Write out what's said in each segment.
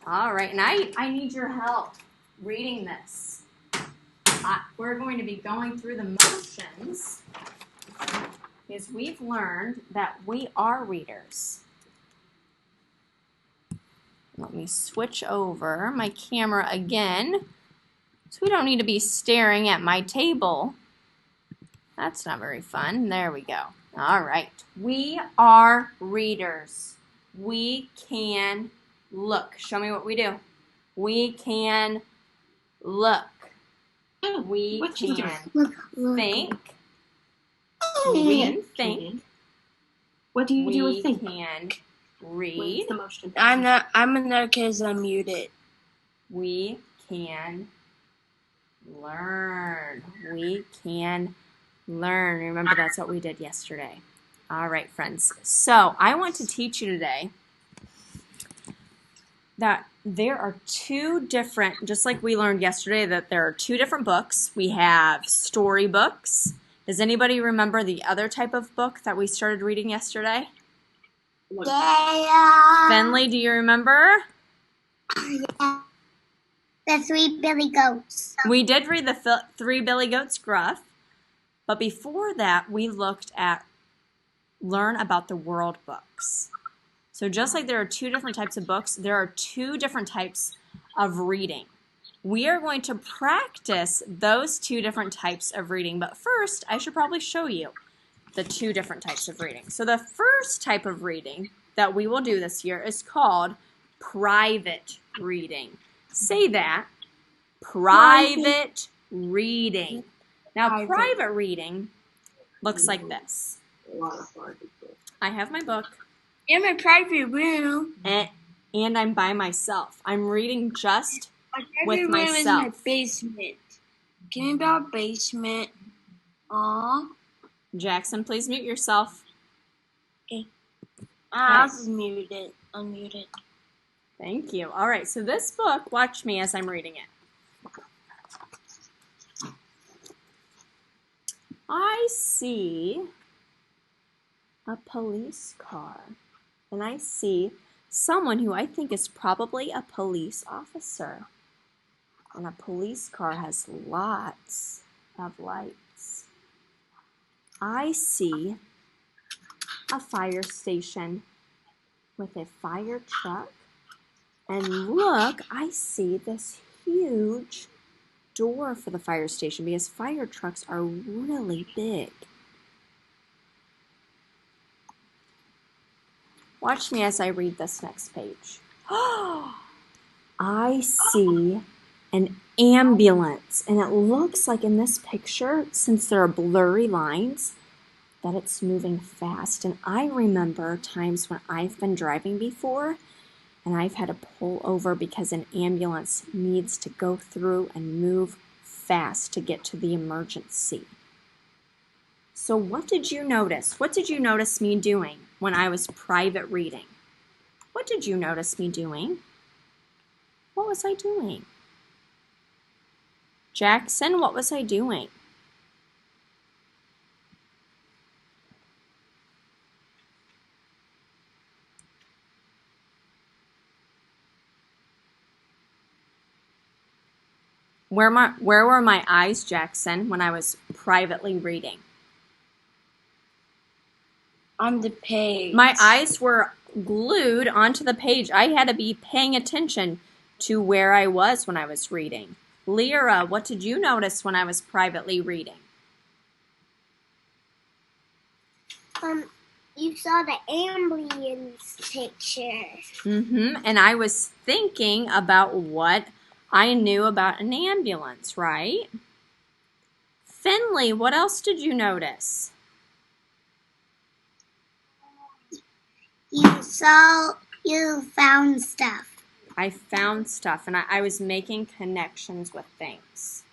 All right, and I need your help reading this. We're going to be going through the motions because we've learned that we are readers. Let me switch over my camera again so we don't need to be staring at my table. That's not very fun. There we go. All right. We are readers. We can look. Show me what we do. We can look. We can think. We can think. What do you do with think? We can read. The motion? I'm another kid. I'm muted. We can learn. We can learn. Remember, that's what we did yesterday. All right, friends. So I want to teach you today that there are two different, just like we learned yesterday, that there are two different books. We have storybooks. Does anybody remember the other type of book that we started reading yesterday? Yeah. Finley, do you remember? Yeah. The Three Billy Goats. We did read the Three Billy Goats Gruff, but before that, we looked at Learn About the World books. So just like there are two different types of books, there are two different types of reading. We are going to practice those two different types of reading, but first, I should probably show you the two different types of reading. So the first type of reading that we will do this year is called private reading. Say that. Private reading. Now, private reading looks like this. I have my book. In my private room. And I'm by myself. I'm reading just with My myself. is my basement. Can you about basement? Aw. Jackson, please mute yourself. I was muted. Unmuted. Thank you. All right, so this book, watch me as I'm reading it. I see a police car, and I see someone who I think is probably a police officer. And a police car has lots of lights. I see a fire station with a fire truck. And look, I see this huge door for the fire station because fire trucks are really big. Watch me as I read this next page. I see an ambulance, and it looks like in this picture, since there are blurry lines, that it's moving fast. And I remember times when I've been driving before, and I've had to pull over because an ambulance needs to go through and move fast to get to the emergency. So what did you notice? What did you notice me doing when I was private reading? What did you notice me doing? What was I doing? Jackson, what was I doing? Where were my eyes, Jackson, when I was privately reading? On the page. My eyes were glued onto the page. I had to be paying attention to where I was when I was reading. Lyra, what did you notice when I was privately reading? You saw the ambulance picture. And I was thinking about what I knew about an ambulance, right? Finley, what else did you notice? You found stuff. I found stuff, and I was making connections with things.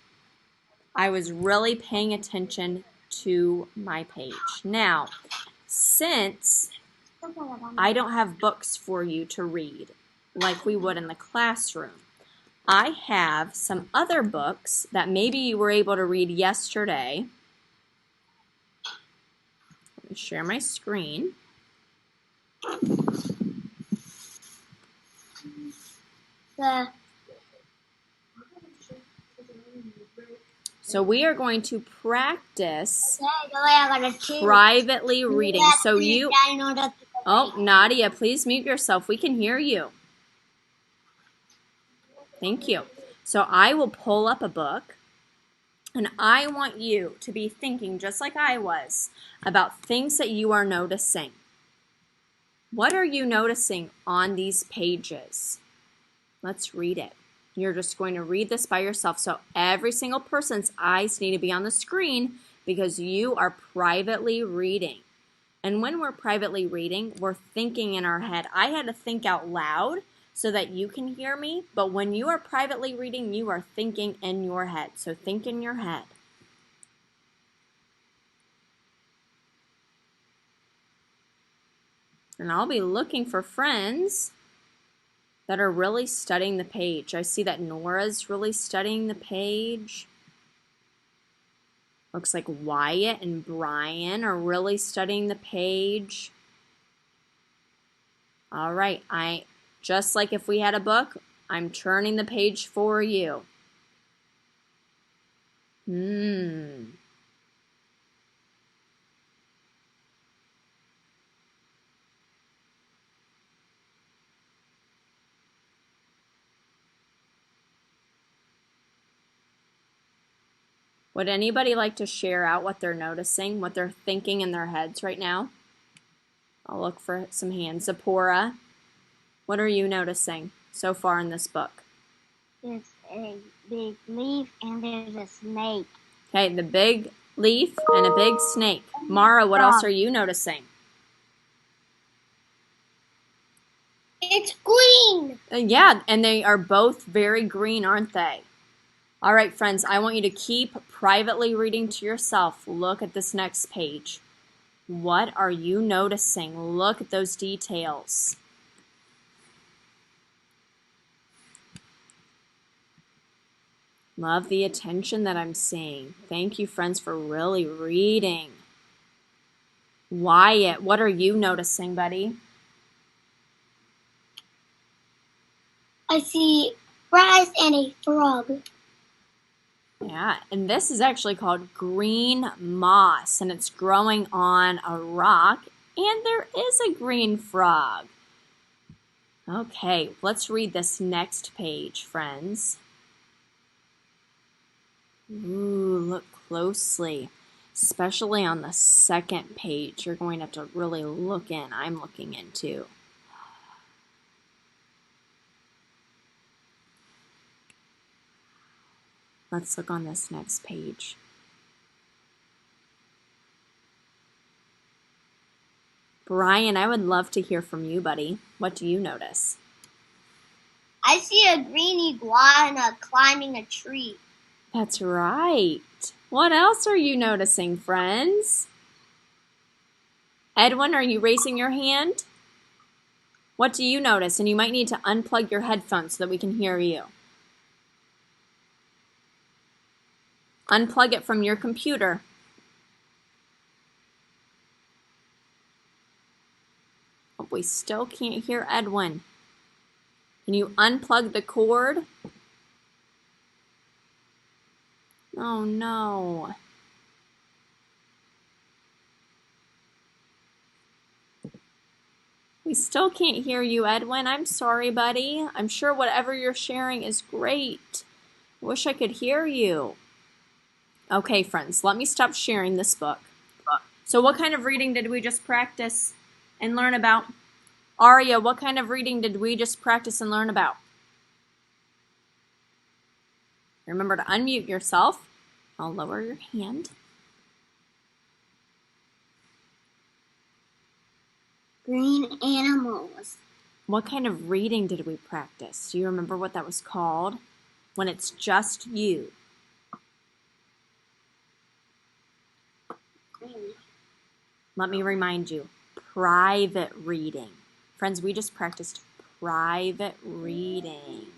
I was really paying attention to my page. Now, since I don't have books for you to read like we would in the classroom, I have some other books that maybe you were able to read yesterday. Let me share my screen. The So we are going to practice privately privately reading. So you, oh, Nadia, please mute yourself. We can hear you. Thank you. So I will pull up a book, and I want you to be thinking, just like I was, about things that you are noticing. What are you noticing on these pages? Let's read it. You're just going to read this by yourself. So every single person's eyes need to be on the screen because you are privately reading. And when we're privately reading, we're thinking in our head. I had to think out loud so that you can hear me, but when you are privately reading, you are thinking in your head. So think in your head. And I'll be looking for friends that are really studying the page. I see that Nora's really studying the page. Looks like Wyatt and Brian are really studying the page. All right, just like if we had a book, I'm turning the page for you. Would anybody like to share out what they're noticing, what they're thinking in their heads right now? I'll look for some hands. Zipporah, what are you noticing so far in this book? There's a big leaf and there's a snake. Okay, the big leaf and a big snake. Mara, what else are you noticing? It's green. Yeah, and they are both very green, aren't they? All right, friends, I want you to keep privately reading to yourself. Look at this next page. What are you noticing? Look at those details. Love the attention that I'm seeing. Thank you, friends, for really reading. Wyatt, what are you noticing, buddy? I see fries and a frog. Yeah, and this is actually called green moss, and it's growing on a rock, and there is a green frog. Okay, let's read this next page, friends. Ooh, look closely, especially on the second page. You're going to have to really look in. I'm looking in too. Let's look on this next page. Brian, I would love to hear from you, buddy. What do you notice? I see a green iguana climbing a tree. That's right. What else are you noticing, friends? Edwin, are you raising your hand? What do you notice? And you might need to unplug your headphones so that we can hear you. Unplug it from your computer. Oh, we still can't hear Edwin. Can you unplug the cord? Oh no. We still can't hear you, Edwin. I'm sorry, buddy. I'm sure whatever you're sharing is great. I wish I could hear you. Okay, friends, let me stop sharing this book. So what kind of reading did we just practice and learn about? Aria, what kind of reading did we just practice and learn about? Remember to unmute yourself. I'll lower your hand. Green animals. What kind of reading did we practice? Do you remember what that was called? When it's just you. Green. Let me remind you, private reading. Friends, we just practiced private reading.